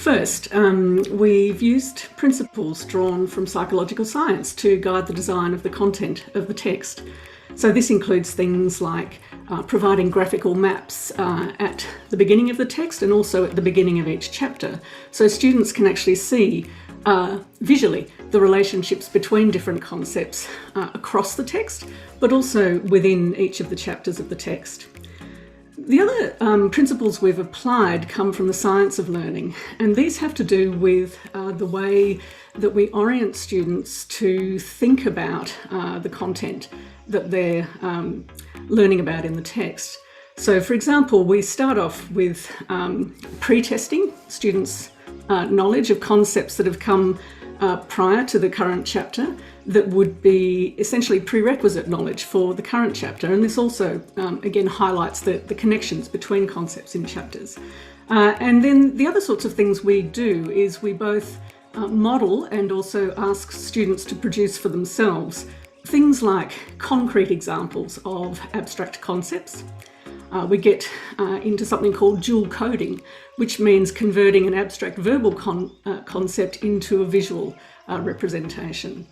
First, we've used principles drawn from psychological science to guide the design of the content of the text. So this includes things like providing graphical maps at the beginning of the text and also at the beginning of each chapter, so students can actually see visually the relationships between different concepts across the text, but also within each of the chapters of the text. The other principles we've applied come from the science of learning, and these have to do with the way that we orient students to think about the content that they're learning about in the text. So, for example, we start off with pre-testing students' knowledge of concepts that have come prior to the current chapter that would be essentially prerequisite knowledge for the current chapter. And this also, again, highlights the connections between concepts in chapters. And then the other sorts of things we do is we both model and also ask students to produce for themselves things like concrete examples of abstract concepts. We get into something called dual coding, which means converting an abstract verbal concept into a visual representation.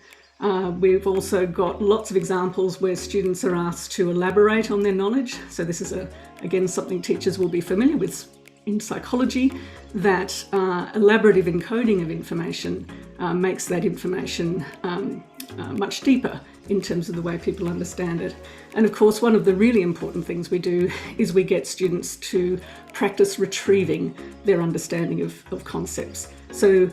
We've also got lots of examples where students are asked to elaborate on their knowledge. So this is, again, something teachers will be familiar with in psychology, that elaborative encoding of information makes that information much deeper in terms of the way people understand it. And of course, one of the really important things we do is we get students to practice retrieving their understanding of concepts. So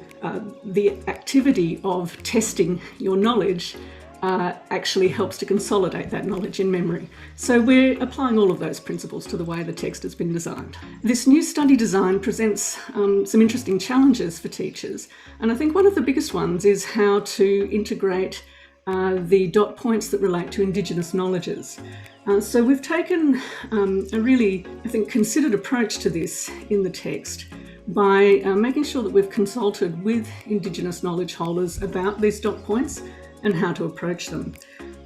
the activity of testing your knowledge actually helps to consolidate that knowledge in memory. So we're applying all of those principles to the way the text has been designed. This new study design presents some interesting challenges for teachers, and I think one of the biggest ones is how to integrate the dot points that relate to Indigenous knowledges. So we've taken a really, I think, considered approach to this in the text by making sure that we've consulted with Indigenous knowledge holders about these dot points and how to approach them.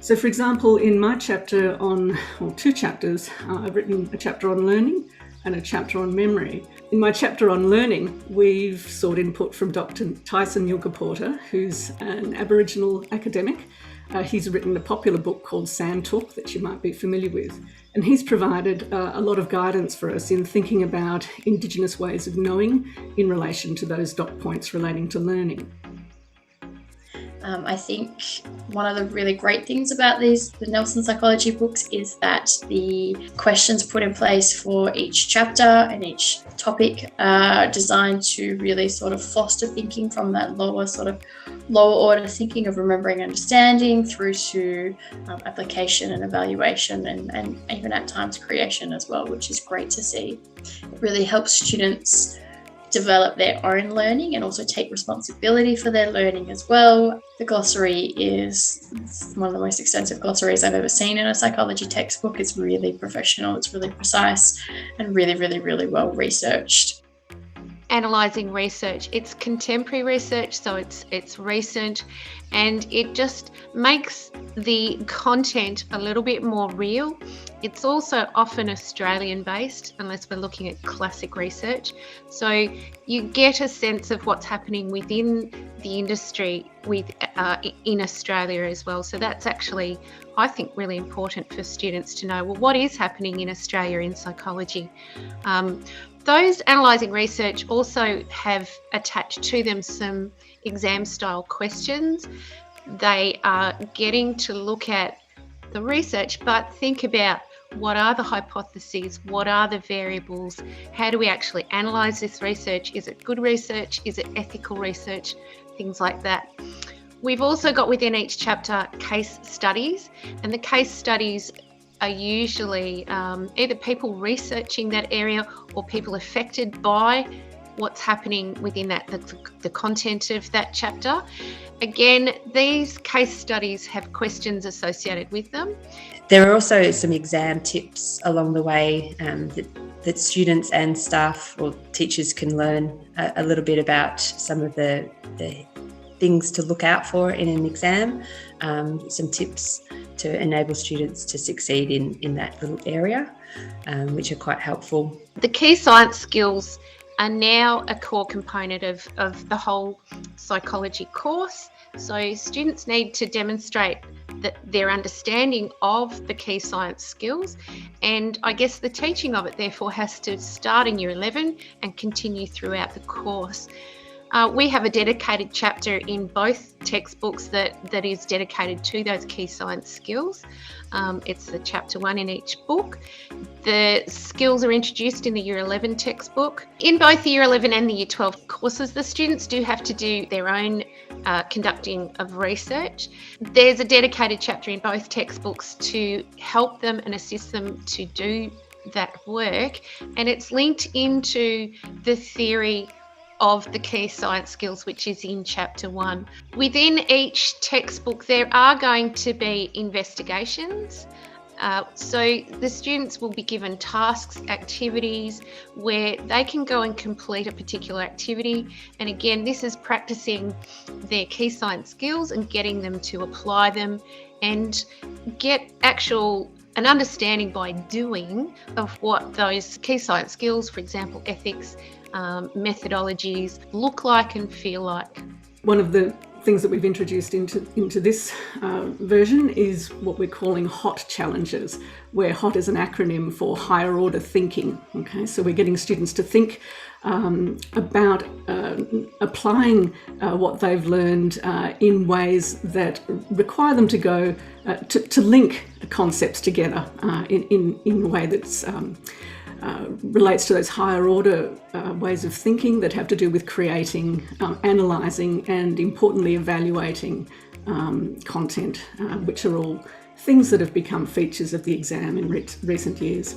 So, for example, in my chapter two chapters, I've written a chapter on learning and a chapter on memory. In my chapter on learning, we've sought input from Dr. Tyson Yunkaporta, who's an Aboriginal academic. He's written a popular book called Sand Talk that you might be familiar with. And he's provided a lot of guidance for us in thinking about Indigenous ways of knowing in relation to those dot points relating to learning. I think one of the really great things about the Nelson Psychology books is that the questions put in place for each chapter and each topic are designed to really sort of foster thinking from that lower order thinking of remembering, understanding through to application and evaluation and even at times creation as well, which is great to see. It really helps students develop their own learning and also take responsibility for their learning as well. The glossary is one of the most extensive glossaries I've ever seen in a psychology textbook. It's really professional, it's really precise and really, really, really well researched. Analysing research, it's contemporary research, so it's recent, and it just makes the content a little bit more real. It's also often Australian based, unless we're looking at classic research. So you get a sense of what's happening within the industry in Australia as well. So that's actually, I think, really important for students to know, well, what is happening in Australia in psychology? Those analysing research also have attached to them some exam style questions. They are getting to look at the research, but think about what are the hypotheses, what are the variables, how do we actually analyse this research, is it good research, is it ethical research, things like that. We've also got within each chapter case studies, and the case studies are usually either people researching that area or people affected by what's happening within that, the content of that chapter. Again, these case studies have questions associated with them. There are also some exam tips along the way that students and staff or teachers can learn a little bit about some of the things to look out for in an exam, some tips to enable students to succeed in that little area, which are quite helpful. The key science skills are now a core component of the whole psychology course. So students need to demonstrate that their understanding of the key science skills, and I guess the teaching of it therefore has to start in Year 11 and continue throughout the course. We have a dedicated chapter in both textbooks that is dedicated to those key science skills. It's the chapter 1 in each book. The skills are introduced in the Year 11 textbook. In both the Year 11 and the Year 12 courses, the students do have to do their own conducting of research. There's a dedicated chapter in both textbooks to help them and assist them to do that work, and it's linked into the theory of the key science skills, which is in chapter 1. Within each textbook, there are going to be investigations. So the students will be given tasks, activities, where they can go and complete a particular activity. And again, this is practicing their key science skills and getting them to apply them and get an understanding by doing of what those key science skills, for example, ethics, methodologies, look like and feel like. One of the things that we've introduced into this version is what we're calling HOT challenges, where HOT is an acronym for higher order thinking. Okay, so we're getting students to think about applying what they've learned in ways that require them to go to link concepts together in a way that's relates to those higher order ways of thinking that have to do with creating, analysing and importantly evaluating content, which are all things that have become features of the exam in recent years.